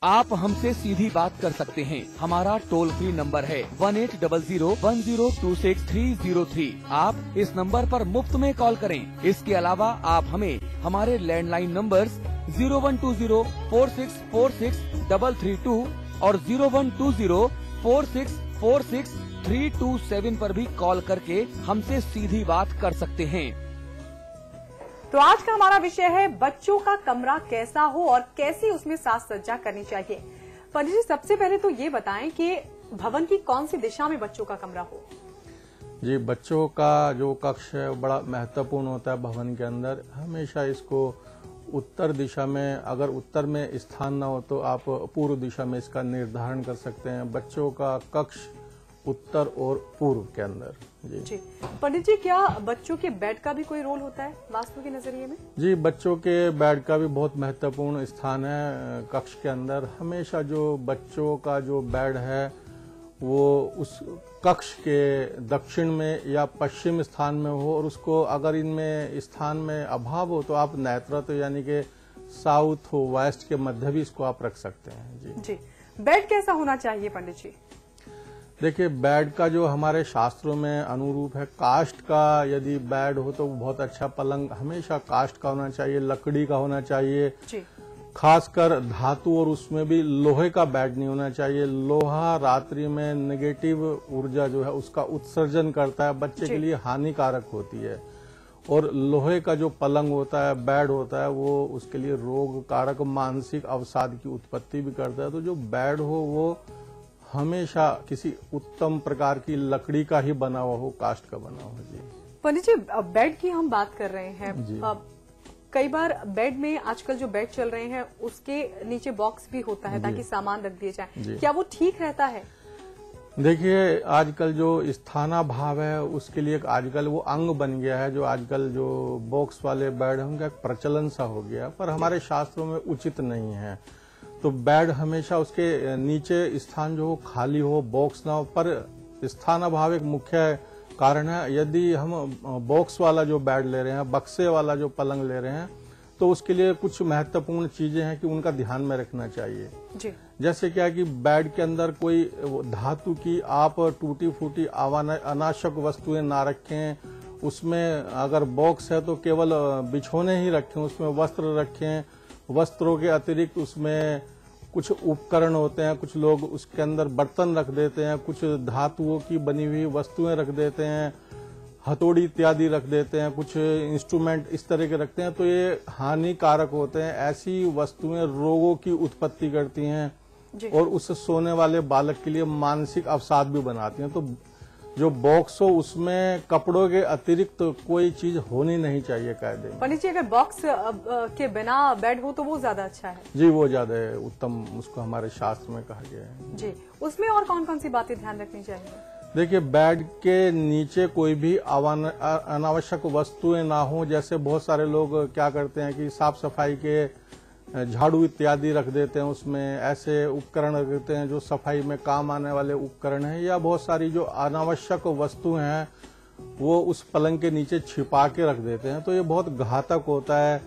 आप हमसे सीधी बात कर सकते हैं। हमारा टोल फ्री नंबर है 1800102630 आप इस नंबर पर मुफ्त में कॉल करें। इसके अलावा आप हमें हमारे लैंडलाइन नंबर्स 012046463332 और 012046463327 पर भी कॉल करके हमसे सीधी बात कर सकते हैं। तो आज का हमारा विषय है बच्चों का कमरा कैसा हो और कैसी उसमें साज सज्जा करनी चाहिए। पंडित जी, सबसे पहले तो ये बताएं कि भवन की कौन सी दिशा में बच्चों का कमरा हो। जी, बच्चों का जो कक्ष है बड़ा महत्वपूर्ण होता है भवन के अंदर। हमेशा इसको उत्तर दिशा में, अगर उत्तर में स्थान न हो तो आप पूर्व दिशा में इसका निर्धारण कर सकते हैं। बच्चों का कक्ष उत्तर और पूर्व के अंदर। जी पंडित जी, क्या बच्चों के बेड का भी कोई रोल होता है वास्तु के नजरिए में? जी, बच्चों के बेड का भी बहुत महत्वपूर्ण स्थान है कक्ष के अंदर। हमेशा जो बच्चों का जो बेड है वो उस कक्ष के दक्षिण में या पश्चिम स्थान में हो, और उसको अगर इनमें स्थान में अभाव हो तो आप नेतृत्व यानी कि साउथ हो वेस्ट के मध्य भी इसको आप रख सकते हैं। जी, बेड कैसा होना चाहिए पंडित जी? देखिए, बेड का जो हमारे शास्त्रों में अनुरूप है, काष्ठ का यदि बेड हो तो बहुत अच्छा। पलंग हमेशा काष्ठ का होना चाहिए, लकड़ी का होना चाहिए जी। खासकर धातु, और उसमें भी लोहे का बेड नहीं होना चाहिए। लोहा रात्रि में नेगेटिव ऊर्जा जो है उसका उत्सर्जन करता है, बच्चे के लिए हानिकारक होती है। और लोहे का जो पलंग होता है, बेड होता है, वो उसके लिए रोग कारक, मानसिक अवसाद की उत्पत्ति भी करता है। तो जो बेड हो वो हमेशा किसी उत्तम प्रकार की लकड़ी का ही बना हुआ हो, काष्ठ का बना हुआ। जी पंडित जी, बेड की हम बात कर रहे हैं। कई बार बेड में आजकल जो बेड चल रहे हैं उसके नीचे बॉक्स भी होता है ताकि सामान रख दिए जाए, क्या वो ठीक रहता है? देखिए, आजकल जो स्थानाभाव है उसके लिए आजकल वो अंग बन गया है। जो आजकल जो बॉक्स वाले बेड है उनका प्रचलन सा हो गया, पर हमारे शास्त्रों में उचित नहीं है। तो बेड हमेशा उसके नीचे स्थान जो हो खाली हो, बॉक्स ना हो। पर स्थानाभाव एक मुख्य कारण है। यदि हम बॉक्स वाला जो बेड ले रहे हैं, बक्से वाला जो पलंग ले रहे हैं, तो उसके लिए कुछ महत्वपूर्ण चीजें हैं कि उनका ध्यान में रखना चाहिए। जी। जैसे क्या कि बेड के अंदर कोई धातु की आप टूटी फूटी अनावश्यक वस्तुएं ना रखें। उसमें अगर बॉक्स है तो केवल बिछौने ही रखें, उसमें वस्त्र रखें। वस्त्रों के अतिरिक्त उसमें कुछ उपकरण होते हैं, कुछ लोग उसके अंदर बर्तन रख देते हैं, कुछ धातुओं की बनी हुई वस्तुएं रख देते हैं, हथौड़ी इत्यादि रख देते हैं, कुछ इंस्ट्रूमेंट इस तरह के रखते हैं। तो ये हानिकारक होते हैं। ऐसी वस्तुएं रोगों की उत्पत्ति करती हैं और उस सोने वाले बालक के लिए मानसिक अवसाद भी बनाती हैं। तो जो बॉक्स हो उसमें कपड़ों के अतिरिक्त कोई चीज होनी नहीं चाहिए कायदे में। पंडित जी, अगर बॉक्स के बिना बेड हो तो वो ज्यादा अच्छा है? जी, वो ज्यादा उत्तम, उसको हमारे शास्त्र में कहा गया है। जी, उसमें और कौन कौन सी बातें ध्यान रखनी चाहिए? देखिए, बेड के नीचे कोई भी अनावश्यक वस्तुएं ना हो। जैसे बहुत सारे लोग क्या करते हैं कि साफ सफाई के झाड़ू इत्यादि रख देते हैं, उसमें ऐसे उपकरण रख देते हैं जो सफाई में काम आने वाले उपकरण हैं, या बहुत सारी जो अनावश्यक वस्तुएं हैं वो उस पलंग के नीचे छिपा के रख देते हैं। तो ये बहुत घातक होता है।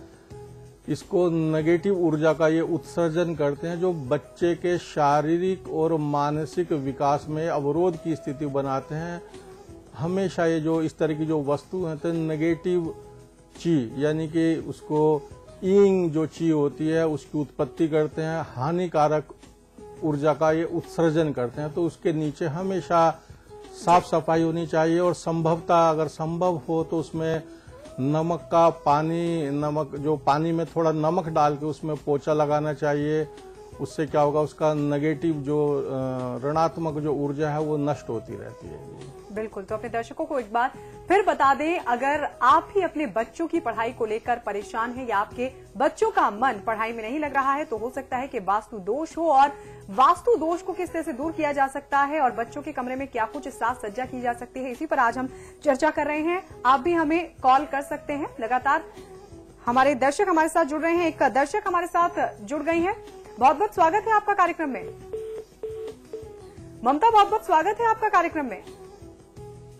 इसको नेगेटिव ऊर्जा का ये उत्सर्जन करते हैं, जो बच्चे के शारीरिक और मानसिक विकास में अवरोध की स्थिति बनाते हैं। हमेशा ये जो इस तरह की जो वस्तु है तो नेगेटिव ची यानी कि उसको ईंग जो ची होती है उसकी उत्पत्ति करते हैं, हानिकारक ऊर्जा का ये उत्सर्जन करते हैं। तो उसके नीचे हमेशा साफ सफाई होनी चाहिए, और संभवतः अगर संभव हो तो उसमें नमक का पानी, नमक जो पानी में थोड़ा नमक डाल के उसमें पोछा लगाना चाहिए। उससे क्या होगा, उसका नेगेटिव जो ऋणात्मक जो ऊर्जा है वो नष्ट होती रहती है। बिल्कुल। तो अपने दर्शकों को एक बार फिर बता दें, अगर आप भी अपने बच्चों की पढ़ाई को लेकर परेशान हैं या आपके बच्चों का मन पढ़ाई में नहीं लग रहा है, तो हो सकता है कि वास्तु दोष हो, और वास्तु दोष को किस तरह से दूर किया जा सकता है और बच्चों के कमरे में क्या कुछ साज सज्जा की जा सकती है, इसी पर आज हम चर्चा कर रहे हैं। आप भी हमें कॉल कर सकते हैं। लगातार हमारे दर्शक हमारे साथ जुड़ रहे हैं। एक दर्शक हमारे साथ जुड़ गई हैं। बहुत बहुत स्वागत है आपका कार्यक्रम में। ममता, बहुत बहुत स्वागत है आपका कार्यक्रम में।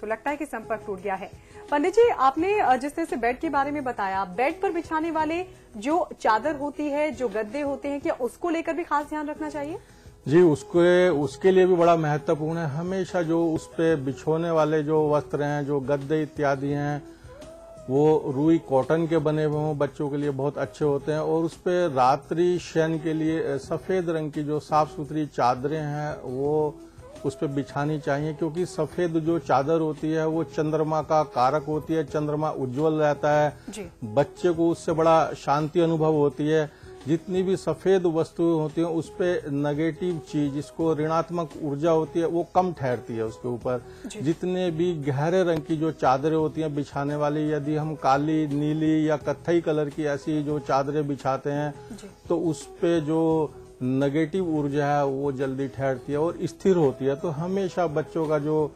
तो लगता है कि संपर्क टूट गया है। पंडित जी, आपने जिस तरह से बेड के बारे में बताया, बेड पर बिछाने वाले जो चादर होती है, जो गद्दे होते हैं, क्या उसको लेकर भी खास ध्यान रखना चाहिए? जी, उसके लिए भी बड़ा महत्वपूर्ण है। हमेशा जो उस पे बिछोने वाले जो वस्त्र हैं, जो गद्दे इत्यादि हैं, वो रुई कॉटन के बने हुए हों, बच्चों के लिए बहुत अच्छे होते हैं। और उस पे रात्रि शयन के लिए सफेद रंग की जो साफ सुथरी चादरें हैं वो उस पे बिछानी चाहिए, क्योंकि सफेद जो चादर होती है वो चंद्रमा का कारक होती है। चंद्रमा उज्जवल रहता है जी। बच्चे को उससे बड़ा शांति अनुभव होती है। जितनी भी सफेद वस्तुएं होती हैं उस पे नेगेटिव चीज, जिसको ऋणात्मक ऊर्जा होती है, वो कम ठहरती है उसके ऊपर। जितने भी गहरे रंग की जो चादरें होती हैं बिछाने वाली, यदि हम काली, नीली या कत्थई कलर की ऐसी जो चादरें बिछाते हैं तो उस पे जो नेगेटिव ऊर्जा है वो जल्दी ठहरती है और स्थिर होती है। तो हमेशा बच्चों का जो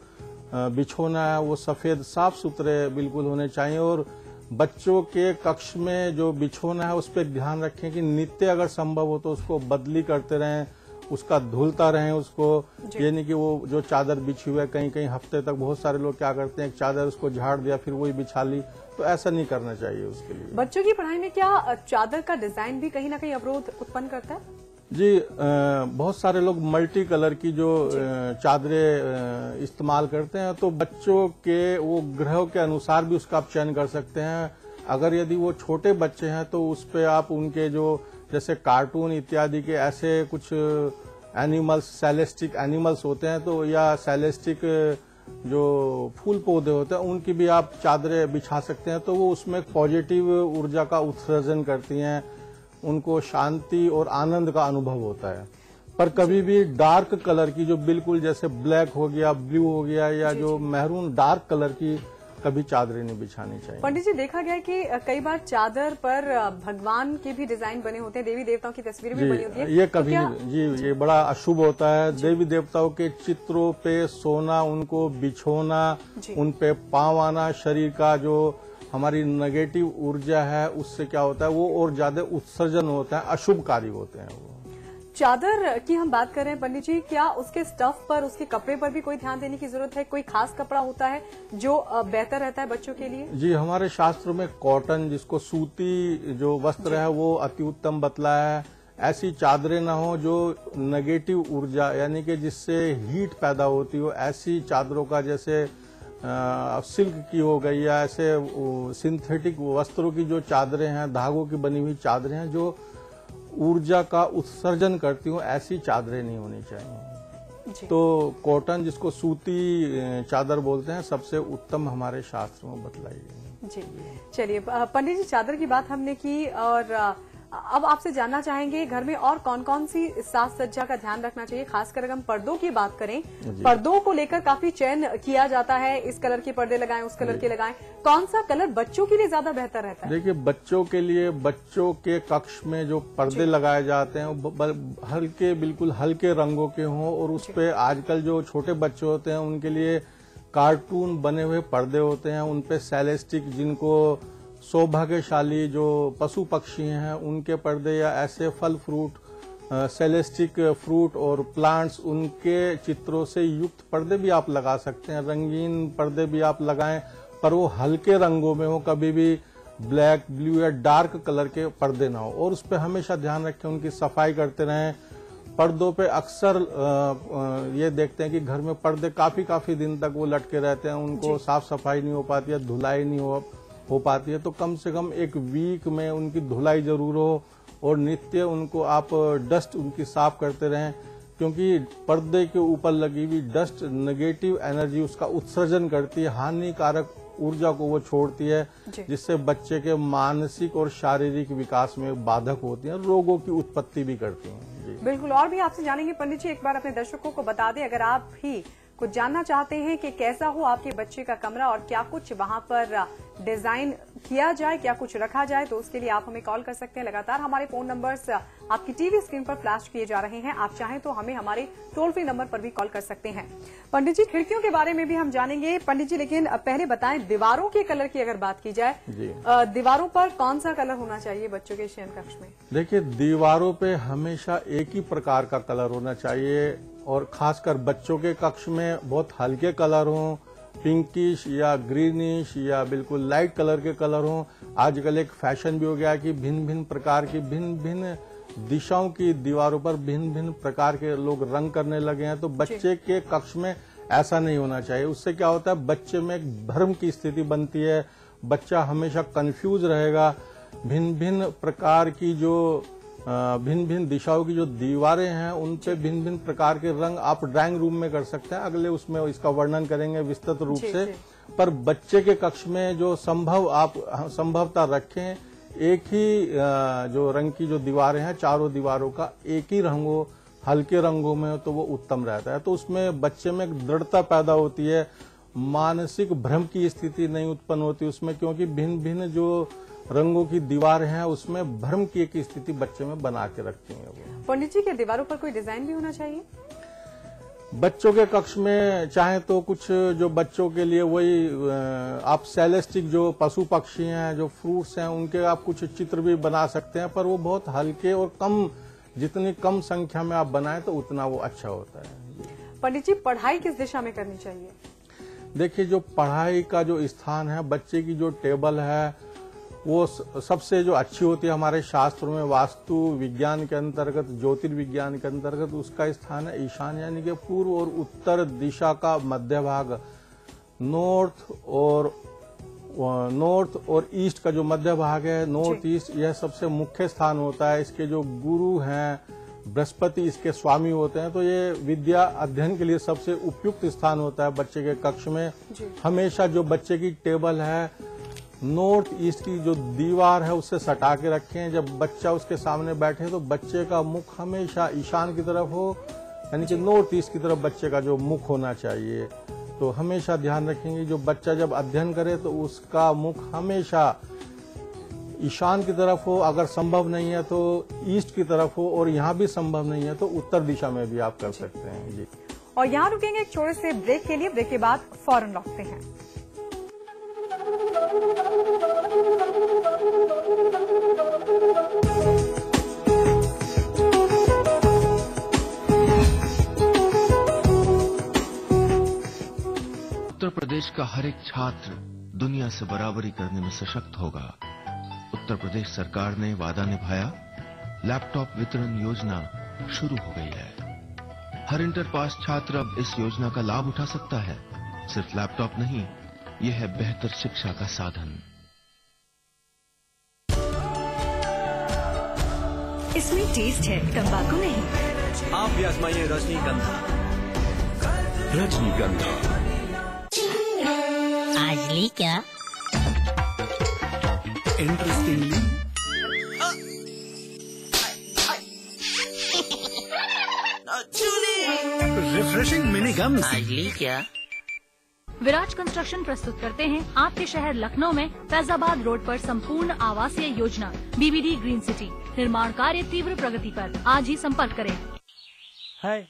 बिछोना है वो सफेद साफ सुथरे बिल्कुल होने चाहिए। और बच्चों के कक्ष में जो बिछोना है उस पर ध्यान रखें कि नित्य अगर संभव हो तो उसको बदली करते रहें, उसका धुलता रहें उसको। ये नहीं कि वो जो चादर बिछी हुई है कहीं कहीं हफ्ते तक, बहुत सारे लोग क्या करते हैं एक चादर उसको झाड़ दिया फिर वही बिछा ली, तो ऐसा नहीं करना चाहिए उसके लिए। बच्चों की पढ़ाई में क्या चादर का डिजाइन भी कहीं ना कहीं अवरोध उत्पन्न करता है? जी, बहुत सारे लोग मल्टी कलर की जो चादरें इस्तेमाल करते हैं, तो बच्चों के वो ग्रह के अनुसार भी उसका आप चयन कर सकते हैं। अगर यदि वो छोटे बच्चे हैं तो उस पे आप उनके जो जैसे कार्टून इत्यादि के ऐसे कुछ एनिमल्स, सेलेस्टिक एनिमल्स होते हैं, तो या सेलेस्टिक जो फूल पौधे होते हैं उनकी भी आप चादरें बिछा सकते हैं। तो वो उसमें पॉजिटिव ऊर्जा का उत्सर्जन करती हैं, उनको शांति और आनंद का अनुभव होता है। पर कभी भी डार्क कलर की जो बिल्कुल जैसे ब्लैक हो गया, ब्लू हो गया, या जो मैरून डार्क कलर की कभी चादरें नहीं बिछानी चाहिए। पंडित जी, देखा गया है कि कई बार चादर पर भगवान के भी डिजाइन बने होते हैं, देवी देवताओं की तस्वीरें भी बनी होती है। ये कभी ये बड़ा अशुभ होता है। देवी देवताओं के चित्रों पे सोना, उनको बिछोना, उन पे पांव आना, शरीर का जो हमारी नेगेटिव ऊर्जा है उससे क्या होता है वो और ज्यादा उत्सर्जन होता है, अशुभकारी होते हैं वो। चादर की हम बात कर रहे हैं पंडित जी, क्या उसके स्टफ पर, उसके कपड़े पर भी कोई ध्यान देने की जरूरत है? कोई खास कपड़ा होता है जो बेहतर रहता है बच्चों के लिए? जी, हमारे शास्त्रों में कॉटन, जिसको सूती जो वस्त्र है वो अति उत्तम बतलाया है। ऐसी चादरें ना हो जो नेगेटिव ऊर्जा यानी कि जिससे हीट पैदा होती हो, ऐसी चादरों का, जैसे सिल्क की हो गई या ऐसे सिंथेटिक वस्त्रों की जो चादरें हैं, धागों की बनी हुई चादरें हैं जो ऊर्जा का उत्सर्जन करती हूँ, ऐसी चादरें नहीं होनी चाहिए। तो कॉटन, जिसको सूती चादर बोलते हैं, सबसे उत्तम हमारे शास्त्रों में बतलाई गई। जी, चलिए पंडित जी, चादर की बात हमने की और अब आपसे जानना चाहेंगे घर में और कौन कौन सी साज सज्जा का ध्यान रखना चाहिए। खासकर अगर हम पर्दों की बात करें, पर्दों को लेकर काफी चयन किया जाता है, इस कलर के पर्दे लगाएं, उस कलर के लगाएं। कौन सा कलर बच्चों के लिए ज्यादा बेहतर रहता है? देखिए, बच्चों के लिए बच्चों के कक्ष में जो पर्दे लगाए जाते हैं हल्के, बिल्कुल हल्के रंगों के हों। और उस पे आजकल जो छोटे बच्चे होते हैं उनके लिए कार्टून बने हुए पर्दे होते हैं, उन पे सेलेस्टिक, जिनको सौभाग्यशाली जो पशु पक्षी हैं उनके पर्दे, या ऐसे फल फ्रूट, सेलेस्टिक फ्रूट और प्लांट्स, उनके चित्रों से युक्त पर्दे भी आप लगा सकते हैं। रंगीन पर्दे भी आप लगाएं, पर वो हल्के रंगों में हो, कभी भी ब्लैक, ब्लू या डार्क कलर के पर्दे ना हो। और उस पर हमेशा ध्यान रखें, उनकी सफाई करते रहें। पर्दों पे अक्सर ये देखते हैं कि घर में पर्दे काफी दिन तक वो लटके रहते हैं, उनको साफ सफाई नहीं हो पाती है, धुलाई नहीं हो पाती है। तो कम से कम एक वीक में उनकी धुलाई जरूर हो और नित्य उनको आप डस्ट उनकी साफ करते रहें, क्योंकि पर्दे के ऊपर लगी हुई डस्ट नेगेटिव एनर्जी उसका उत्सर्जन करती है, हानिकारक ऊर्जा को वो छोड़ती है, जिससे बच्चे के मानसिक और शारीरिक विकास में बाधक होती है, रोगों की उत्पत्ति भी करती है। बिल्कुल, और भी आपसे जानेंगे पंडित जी। एक बार अपने दर्शकों को बता दें, अगर आप भी कुछ जानना चाहते हैं कि कैसा हो आपके बच्चे का कमरा और क्या कुछ वहां पर डिजाइन किया जाए, क्या कुछ रखा जाए, तो उसके लिए आप हमें कॉल कर सकते हैं। लगातार हमारे फोन नंबर्स आपकी टीवी स्क्रीन पर फ्लैश किए जा रहे हैं, आप चाहें तो हमें हमारे टोल फ्री नंबर पर भी कॉल कर सकते हैं। पंडित जी, खिड़कियों के बारे में भी हम जानेंगे पंडित जी, लेकिन पहले बताएं दीवारों के कलर की अगर बात की जाए, दीवारों पर कौन सा कलर होना चाहिए बच्चों के शयन कक्ष में? देखिए, दीवारों पे हमेशा एक ही प्रकार का कलर होना चाहिए, और खासकर बच्चों के कक्ष में बहुत हल्के कलर हों, पिंकिश या ग्रीनिश या बिल्कुल लाइट कलर के कलर हों। आजकल एक फैशन भी हो गया कि भिन्न भिन्न प्रकार की भिन्न भिन्न दिशाओं की दीवारों पर भिन्न भिन्न प्रकार के लोग रंग करने लगे हैं। तो बच्चे के कक्ष में ऐसा नहीं होना चाहिए। उससे क्या होता है, बच्चे में एक भ्रम की स्थिति बनती है, बच्चा हमेशा कंफ्यूज रहेगा। भिन्न भिन्न प्रकार की जो भिन्न भिन्न दिशाओं की जो दीवारें हैं उन पे भिन्न भिन्न प्रकार के रंग आप ड्राइंग रूम में कर सकते हैं, अगले उसमें इसका वर्णन करेंगे विस्तृत रूप से। पर बच्चे के कक्ष में जो संभवता रखें, एक ही जो रंग की जो दीवारें हैं, चारों दीवारों का एक ही रंग हो, हल्के रंगों में हो तो वो उत्तम रहता है। तो उसमें बच्चे में एक दृढ़ता पैदा होती है, मानसिक भ्रम की स्थिति नहीं उत्पन्न होती उसमें, क्योंकि भिन्न भिन्न जो रंगों की दीवारें हैं उसमें भ्रम की एक स्थिति बच्चे में बना के रखती है। वो पंडित जी के दीवारों पर कोई डिजाइन भी होना चाहिए? बच्चों के कक्ष में चाहे तो कुछ जो बच्चों के लिए वही आप सेलेस्टिक जो पशु पक्षी हैं, जो फ्रूट्स हैं, उनके आप कुछ चित्र भी बना सकते हैं, पर वो बहुत हल्के और कम, जितनी कम संख्या में आप बनाएं तो उतना वो अच्छा होता है। पंडित जी, पढ़ाई किस दिशा में करनी चाहिए? देखिए, जो पढ़ाई का जो स्थान है, बच्चे की जो टेबल है वो सबसे जो अच्छी होती है हमारे शास्त्रों में, वास्तु विज्ञान के अंतर्गत, ज्योतिर्विज्ञान के अंतर्गत उसका स्थान है ईशान, यानी कि पूर्व और उत्तर दिशा का मध्य भाग। नॉर्थ और ईस्ट का जो मध्य भाग है, नॉर्थ ईस्ट, यह सबसे मुख्य स्थान होता है। इसके जो गुरु हैं बृहस्पति इसके स्वामी होते हैं, तो ये विद्या अध्ययन के लिए सबसे उपयुक्त स्थान होता है बच्चे के कक्ष में। हमेशा जो बच्चे की टेबल है नॉर्थ ईस्ट की जो दीवार है उससे सटा के रखें। जब बच्चा उसके सामने बैठे तो बच्चे का मुख हमेशा ईशान की तरफ हो, यानी कि नॉर्थ ईस्ट की तरफ बच्चे का जो मुख होना चाहिए। तो हमेशा ध्यान रखेंगे जो बच्चा जब अध्ययन करे तो उसका मुख हमेशा ईशान की तरफ हो, अगर संभव नहीं है तो ईस्ट की तरफ हो, और यहाँ भी संभव नहीं है तो उत्तर दिशा में भी आप कर सकते हैं जी। और यहाँ रुकेंगे एक छोटे से ब्रेक के लिए, ब्रेक के बाद फौरन लौटते हैं। उत्तर प्रदेश का हर एक छात्र दुनिया से बराबरी करने में सशक्त होगा। उत्तर प्रदेश सरकार ने वादा निभाया, लैपटॉप वितरण योजना शुरू हो गई है। हर इंटर पास छात्र अब इस योजना का लाभ उठा सकता है। सिर्फ लैपटॉप नहीं, यह है बेहतर शिक्षा का साधन। इसमें टेस्ट है, तंबाकू नहीं। आप भी आजमाइए रजनीगंधा। रजनीगंधा आज ली क्या? इंटरेस्टिंगली रिफ्रेशिंग मिनी गम। आज ली क्या? विराज कंस्ट्रक्शन प्रस्तुत करते हैं आपके शहर लखनऊ में फैजाबाद रोड पर संपूर्ण आवासीय योजना बीबीडी ग्रीन सिटी। निर्माण कार्य तीव्र प्रगति पर, आज ही संपर्क करें। हाय।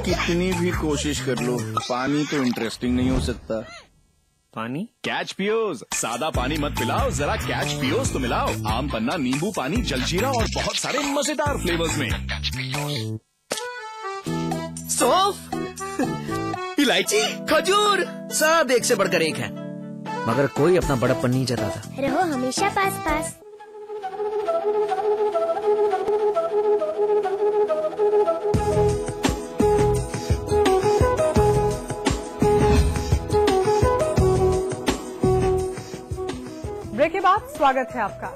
कितनी भी कोशिश कर लो, पानी तो इंटरेस्टिंग नहीं हो सकता। पानी कैच पियोज, सादा पानी मत पिलाओ, जरा कैच पियोज तो मिलाओ। आम पन्ना, नींबू पानी, जलजीरा और बहुत सारे मजेदार फ्लेवर्स में। सौंफ, इलायची, खजूर, सब एक से बढ़कर एक है, मगर कोई अपना बड़प्पन नहीं जताता। रहो हमेशा पास पास। ब्रेक के बाद स्वागत है आपका।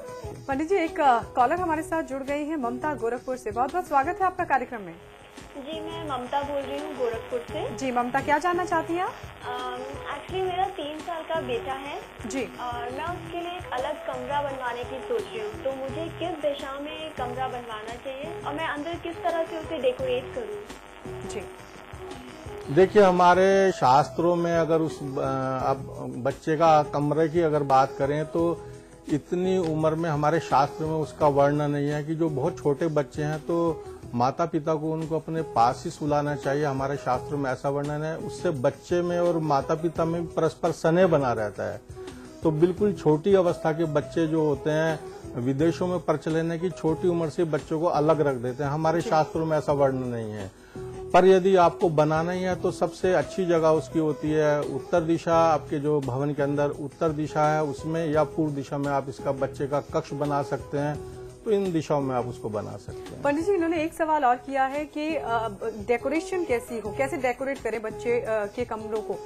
पंडित जी, एक कॉलर हमारे साथ जुड़ गई है ममता गोरखपुर से। बहुत बहुत स्वागत है आपका कार्यक्रम में। जी, मैं ममता बोल रही हूँ गोरखपुर से। जी ममता, क्या जानना चाहती हैं आप? एक्चुअली मेरा 3 साल का बेटा है जी, और मैं उसके लिए एक अलग कमरा बनवाने की सोच रही हूँ। तो मुझे किस दिशा में कमरा बनवाना चाहिए और मैं अंदर किस तरह से उसे डेकोरेट करूँ? जी देखिए, हमारे शास्त्रों में अगर अब बच्चे का कमरे की अगर बात करें तो इतनी उम्र में हमारे शास्त्र में उसका वर्णन नहीं है कि जो बहुत छोटे बच्चे हैं तो माता पिता को उनको अपने पास ही सुलाना चाहिए। हमारे शास्त्रों में ऐसा वर्णन है, उससे बच्चे में और माता पिता में परस्पर स्नेह बना रहता है। तो बिल्कुल छोटी अवस्था के बच्चे जो होते हैं विदेशों में प्रचलन है कि छोटी उम्र से बच्चों को अलग रख देते हैं। हमारे शास्त्रों में ऐसा वर्णन नहीं है। पर यदि आपको बनाना ही है तो सबसे अच्छी जगह उसकी होती है उत्तर दिशा। आपके जो भवन के अंदर उत्तर दिशा है उसमें, या पूर्व दिशा में आप इसका बच्चे का कक्ष बना सकते हैं। तो इन दिशाओं में आप उसको बना सकते हैं। पंडित जी, इन्होंने एक सवाल और किया है कि डेकोरेशन कैसी हो, कैसे डेकोरेट करें बच्चे के कमरों को।